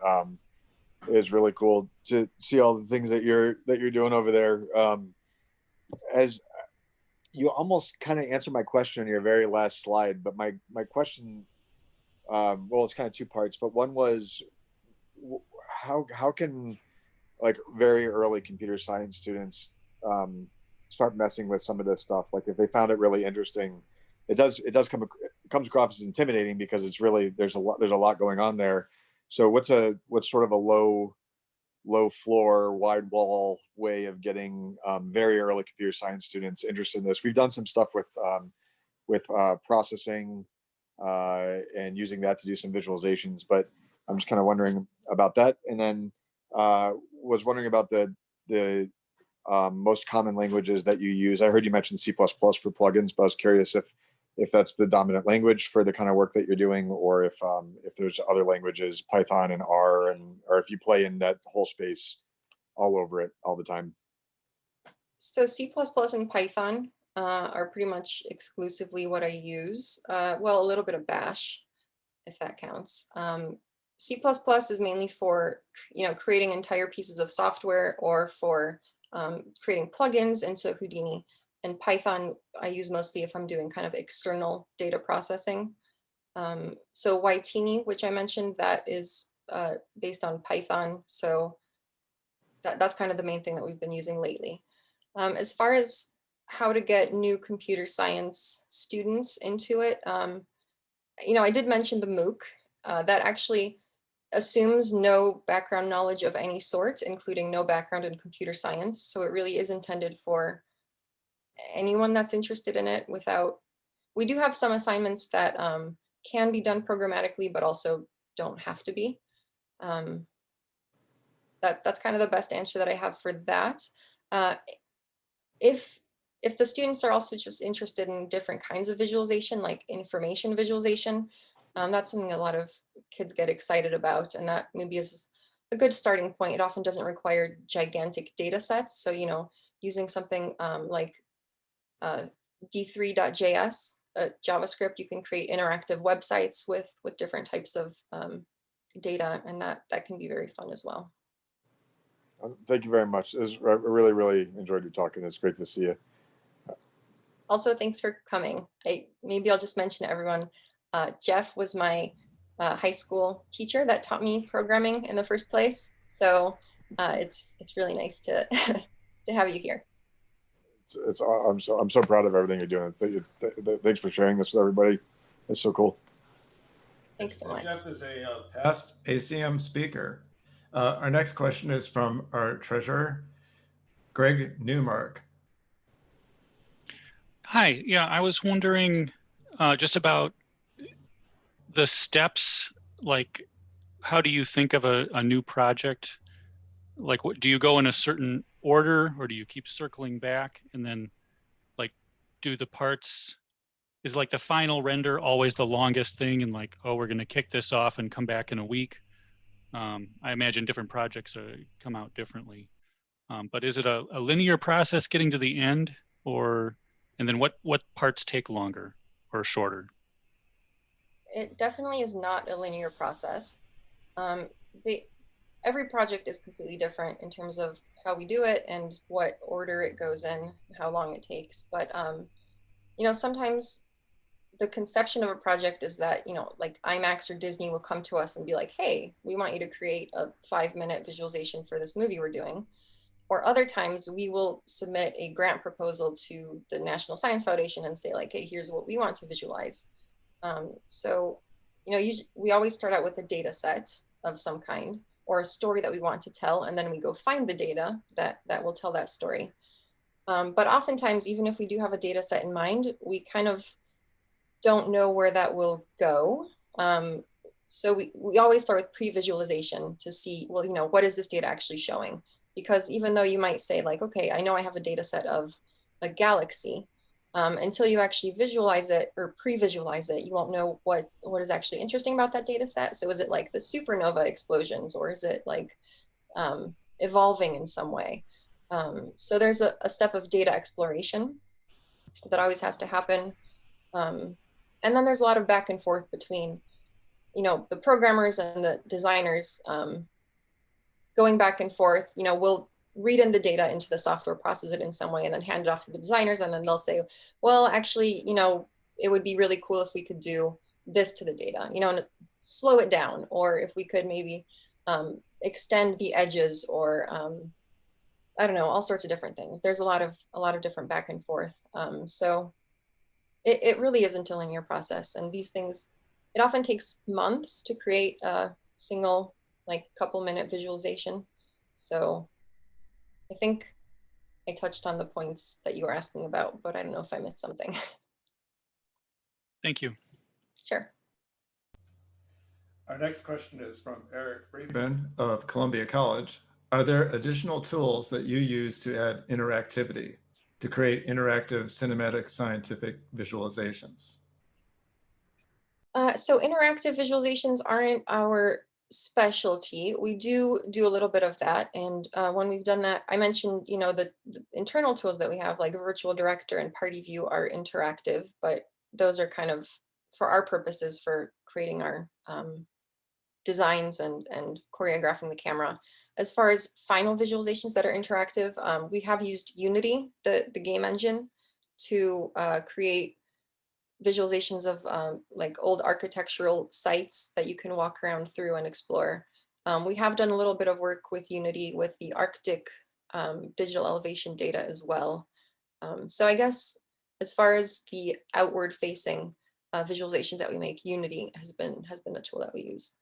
it is really cool to see all the things that you're doing over there. As you almost kind of answered my question in your very last slide, but my question, well, it's kind of two parts, but one was how can like very early computer science students start messing with some of this stuff? Like if they found it really interesting, it comes across as intimidating because it's really there's a lot going on there. So what's sort of a low floor, wide wall way of getting very early computer science students interested in this? We've done some stuff with processing and using that to do some visualizations. But I'm just kind of wondering about that. And then was wondering about the most common languages that you use. I heard you mention C++ for plugins, but I was curious if that's the dominant language for the kind of work that you're doing, or if there's other languages, Python and R, and or if you play in that whole space all over it all the time. So C++ and Python are pretty much exclusively what I use. Well, a little bit of Bash, if that counts. C++ is mainly for creating entire pieces of software or for creating plugins into Houdini. And Python I use mostly if I'm doing kind of external data processing. So Ytini, which I mentioned, that is based on Python. So that's kind of the main thing that we've been using lately. As far as how to get new computer science students into it, I did mention the MOOC. That actually assumes no background knowledge of any sort, including no background in computer science. So it really is intended for anyone that's interested in it we do have some assignments that can be done programmatically, but also don't have to be. That's kind of the best answer that I have for that. If the students are also just interested in different kinds of visualization, like information visualization, that's something a lot of kids get excited about, and that maybe is a good starting point. It often doesn't require gigantic data sets. So, using something like d3.js, JavaScript, you can create interactive websites with different types of data, and that can be very fun as well. Thank you very much. I really, really enjoyed you talking. It's great to see you. Also, thanks for coming. Maybe I'll just mention to everyone, Jeff was my high school teacher that taught me programming in the first place. So it's really nice to to have you here. I'm so proud of everything you're doing. Thanks for sharing this with everybody. It's so cool. Thanks so much. Jeff is a past ACM speaker. Our next question is from our treasurer, Greg Newmark. Hi, yeah, I was wondering just about the steps, like how do you think of a new project? Like, what do you go in a certain order, or do you keep circling back and then like do the parts? Is like the final render always the longest thing, and like, oh, we're going to kick this off and come back in a week? I imagine different projects come out differently. But is it a linear process getting to the end, and then what parts take longer or shorter? It definitely is not a linear process. Every project is completely different in terms of how we do it and what order it goes in, how long it takes. But sometimes the conception of a project is that, like IMAX or Disney will come to us and be like, hey, we want you to create a 5-minute visualization for this movie we're doing. Or other times we will submit a grant proposal to the National Science Foundation and say like, hey, here's what we want to visualize. So, we always start out with a data set of some kind or a story that we want to tell, and then we go find the data that will tell that story. But oftentimes, even if we do have a data set in mind, we kind of don't know where that will go. So we always start with pre-visualization to see, well, what is this data actually showing? Because even though you might say like, okay, I know I have a data set of a galaxy, until you actually visualize it or pre-visualize it, you won't know what is actually interesting about that data set. So is it like the supernova explosions, or is it like evolving in some way? So there's a step of data exploration that always has to happen. And then there's a lot of back and forth between, the programmers and the designers going back and forth. We'll read in the data into the software, process it in some way, and then hand it off to the designers. And then they'll say, well, actually, it would be really cool if we could do this to the data, and slow it down. Or if we could maybe extend the edges, or I don't know, all sorts of different things. There's a lot of different back and forth. So it really isn't a linear process. And these things, it often takes months to create a single, like, couple-minute visualization. So I think I touched on the points that you were asking about, but I don't know if I missed something. Thank you. Sure. Our next question is from Eric Friedman of Columbia College. Are there additional tools that you use to add interactivity to create interactive cinematic scientific visualizations? So interactive visualizations aren't our specialty. We do a little bit of that. And when we've done that, I mentioned, the internal tools that we have, like Virtual Director and Party View, are interactive, but those are kind of for our purposes for creating our designs and choreographing the camera. As far as final visualizations that are interactive, we have used Unity, the game engine, to create visualizations of like old architectural sites that you can walk around through and explore. We have done a little bit of work with Unity with the Arctic digital elevation data as well. So I guess as far as the outward facing visualizations that we make, Unity has been the tool that we use.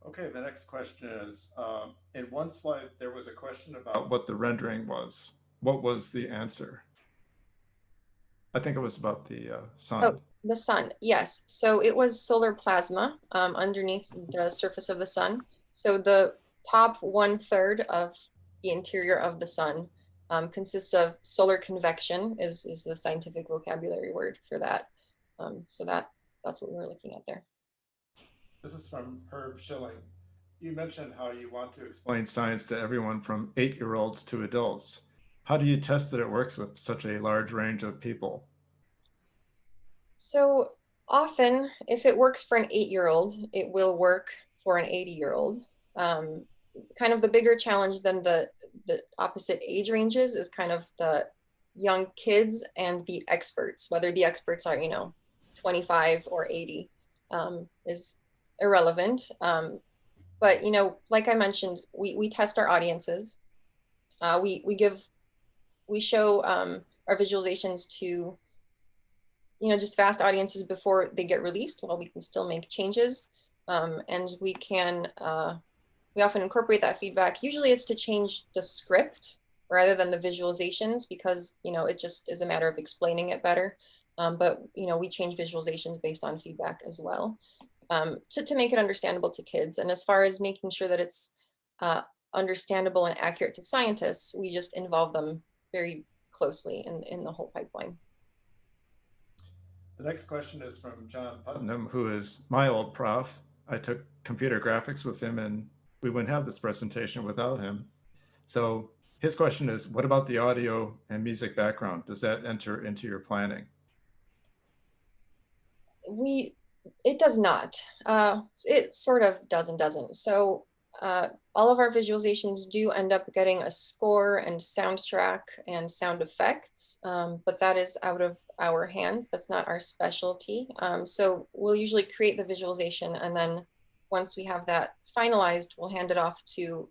Okay, the next question is, in one slide, there was a question about what the rendering was. What was the answer? I think it was about the sun. Oh, the sun, yes. So it was solar plasma underneath the surface of the sun. So the top 1/3 of the interior of the sun consists of solar convection, is the scientific vocabulary word for that. So that's what we were looking at there. This is from Herb Schilling. You mentioned how you want to explain science to everyone from 8-year-olds to adults. How do you test that it works with such a large range of people? So often, if it works for an 8-year-old, it will work for an 80-year-old. Kind of the bigger challenge than the opposite age ranges is kind of the young kids and the experts. Whether the experts are, 25 or 80 is irrelevant. But, like I mentioned, we test our audiences. We show our visualizations to just vast audiences before they get released, while we can still make changes. And we often incorporate that feedback. Usually it's to change the script rather than the visualizations, because it just is a matter of explaining it better. But we change visualizations based on feedback as well, to make it understandable to kids. And as far as making sure that it's understandable and accurate to scientists, we just involve them very closely in the whole pipeline. The next question is from John Putnam, who is my old prof. I took computer graphics with him, and we wouldn't have this presentation without him. So his question is, what about the audio and music background? Does that enter into your planning? It does not. It sort of does and doesn't. So all of our visualizations do end up getting a score and soundtrack and sound effects, but that is out of our hands. That's not our specialty. So we'll usually create the visualization, and then once we have that finalized, we'll hand it off to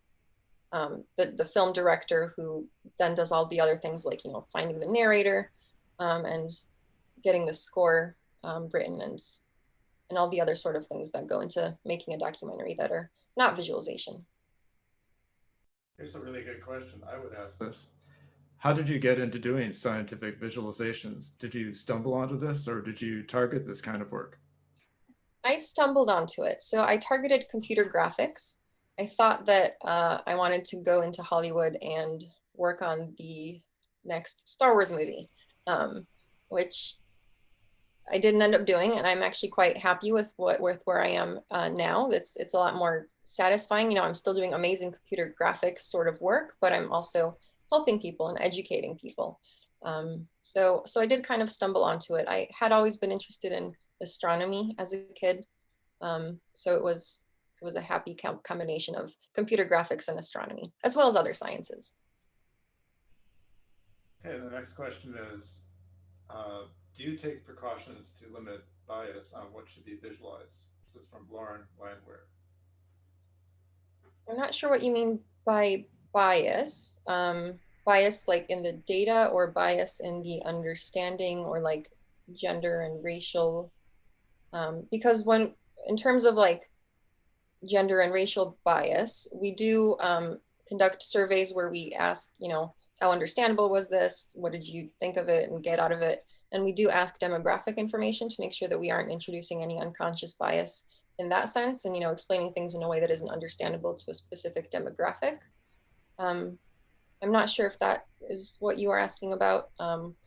the film director, who then does all the other things like, finding the narrator and getting the score written, and all the other sort of things that go into making a documentary that are not visualization. Here's a really good question. I would ask this. How did you get into doing scientific visualizations? Did you stumble onto this, or did you target this kind of work? I stumbled onto it. So I targeted computer graphics. I thought that I wanted to go into Hollywood and work on the next Star Wars movie, which I didn't end up doing, and I'm actually quite happy with where I am now. It's a lot more satisfying. I'm still doing amazing computer graphics sort of work, but I'm also helping people and educating people. So I did kind of stumble onto it. I had always been interested in astronomy as a kid, so it was a happy combination of computer graphics and astronomy, as well as other sciences. Okay, the next question is, do you take precautions to limit bias on what should be visualized? This is from Lauren Landwehr. I'm not sure what you mean by bias. Bias like in the data, or bias in the understanding, or like gender and racial? Because in terms of like gender and racial bias, we do conduct surveys where we ask, how understandable was this? What did you think of it and get out of it? And we do ask demographic information to make sure that we aren't introducing any unconscious bias in that sense, and explaining things in a way that isn't understandable to a specific demographic. I'm not sure if that is what you are asking about.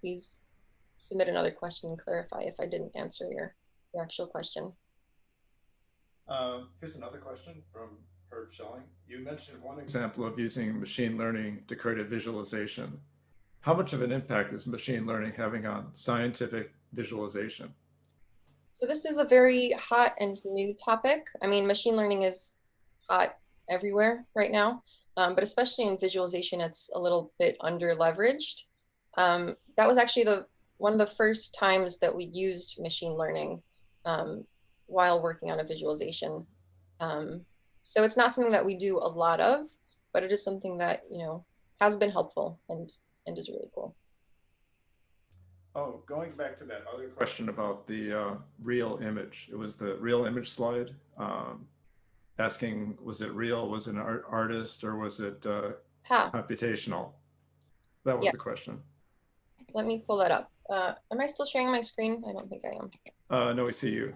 Please submit another question and clarify if I didn't answer your actual question. Here's another question from Herb Schelling. You mentioned one example of using machine learning to create a visualization. How much of an impact is machine learning having on scientific visualization? So this is a very hot and new topic. I mean, machine learning is hot everywhere right now, but especially in visualization, it's a little bit under leveraged. That was actually one of the first times that we used machine learning while working on a visualization. So it's not something that we do a lot of, but it is something that has been helpful and is really cool. Oh, going back to that other question about the real image. It was the real image slide. Asking, was it real? Was it an artist, or was it computational? That was the question. Let me pull that up. Am I still sharing my screen? I don't think I am. No, we see you.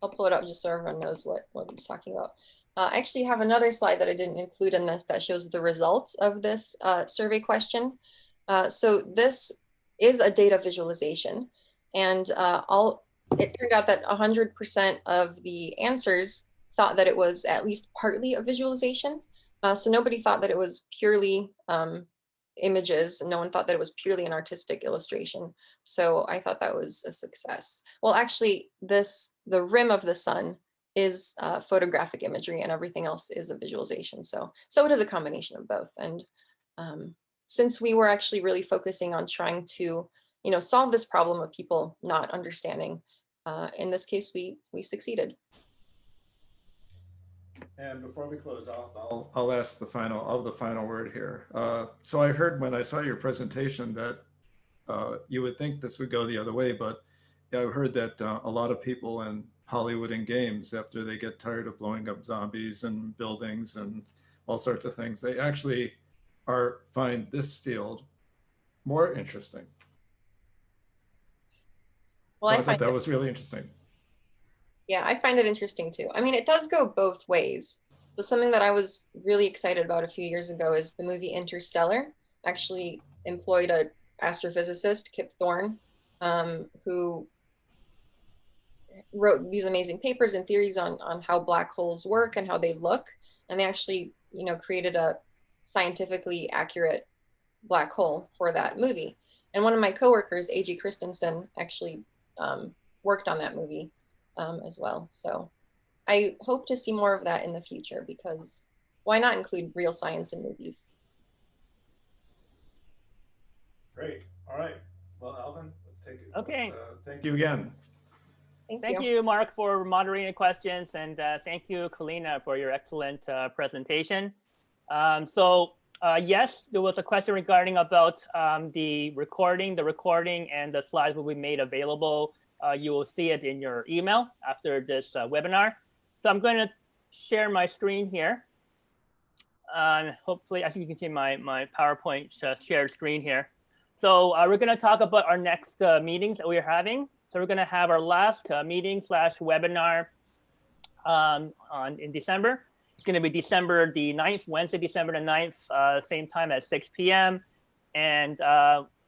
I'll pull it up just so everyone knows what I'm talking about. I actually have another slide that I didn't include in this that shows the results of this survey question. So this is a data visualization, and it turned out that 100% of the answers thought that it was at least partly a visualization. So nobody thought that it was purely images. No one thought that it was purely an artistic illustration. So I thought that was a success. Well, actually, the rim of the sun is photographic imagery, and everything else is a visualization. So it is a combination of both. And since we were actually really focusing on trying to, solve this problem of people not understanding, in this case, we succeeded. And before we close off, I'll ask the final word here. So I heard when I saw your presentation that you would think this would go the other way, but I've heard that a lot of people in Hollywood and games, after they get tired of blowing up zombies and buildings and all sorts of things, they actually find this field more interesting. Well, so I thought that was really interesting. Yeah, I find it interesting too. I mean, it does go both ways. So something that I was really excited about a few years ago is the movie Interstellar. Actually employed an astrophysicist, Kip Thorne, who wrote these amazing papers and theories on how black holes work and how they look. And they actually, created a scientifically accurate black hole for that movie. And one of my coworkers, A.G. Christensen, actually worked on that movie as well. So I hope to see more of that in the future, because why not include real science in movies? Great. All right. Well, Alvin, let's take it. Okay. Thank you again. Thank you, Mark, for moderating the questions, and thank you, Kalina, for your excellent presentation. Yes, there was a question regarding about the recording. The recording and the slides will be made available. You will see it in your email after this webinar. So I'm going to share my screen here. Hopefully, I think you can see my PowerPoint shared screen here. So we're going to talk about our next meetings that we're having. So we're going to have our last meeting / webinar in December. It's going to be December the 9th, Wednesday, December the 9th, same time at 6 p.m. And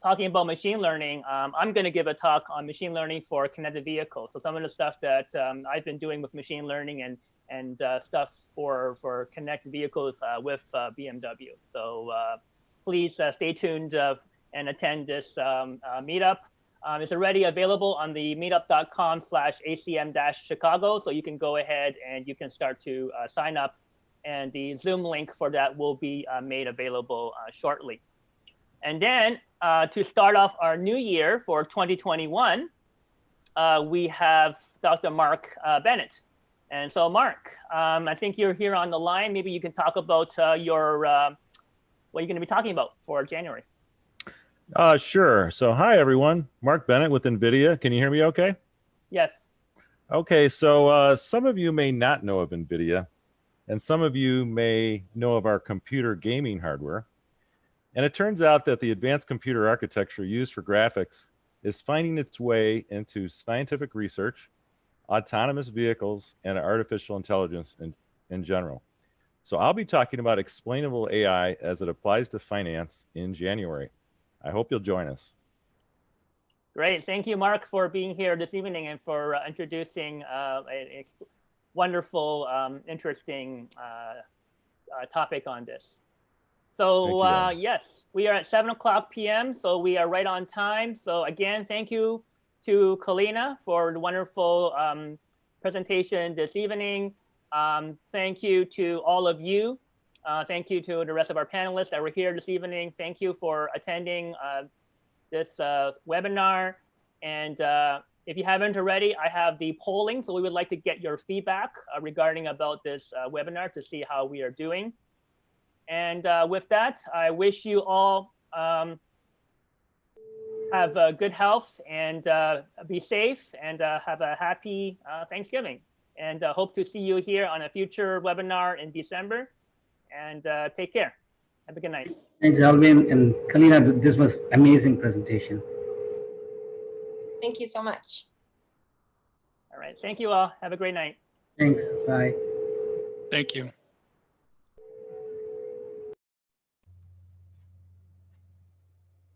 talking about machine learning, I'm going to give a talk on machine learning for connected vehicles. So some of the stuff that I've been doing with machine learning and stuff for connected vehicles with BMW. So please stay tuned and attend this meetup. It's already available on the meetup.com/ACM-Chicago. So you can go ahead and you can start to sign up. And the Zoom link for that will be made available shortly. And then to start off our new year for 2021, we have Dr. Mark Bennett. And so Mark, I think you're here on the line. Maybe you can talk about what you're going to be talking about for January. Sure. So hi, everyone. Mark Bennett with NVIDIA. Can you hear me okay? Yes. Okay, so some of you may not know of NVIDIA, and some of you may know of our computer gaming hardware. And it turns out that the advanced computer architecture used for graphics is finding its way into scientific research, autonomous vehicles, and artificial intelligence in general. So I'll be talking about explainable AI as it applies to finance in January. I hope you'll join us. Great. Thank you, Mark, for being here this evening and for introducing a wonderful, interesting topic on this. So yes, we are at 7:00 p.m. So we are right on time. So again, thank you to Kalina for the wonderful presentation this evening. Thank you to all of you. Thank you to the rest of our panelists that were here this evening. Thank you for attending this webinar. And if you haven't already, I have the polling. So we would like to get your feedback regarding about this webinar to see how we are doing. And with that, I wish you all have good health and be safe and have a happy Thanksgiving. And hope to see you here on a future webinar in December. And take care. Have a good night. Thanks, Alvin and Kalina. This was amazing presentation. Thank you so much. All right. Thank you all. Have a great night. Thanks. Bye. Thank you.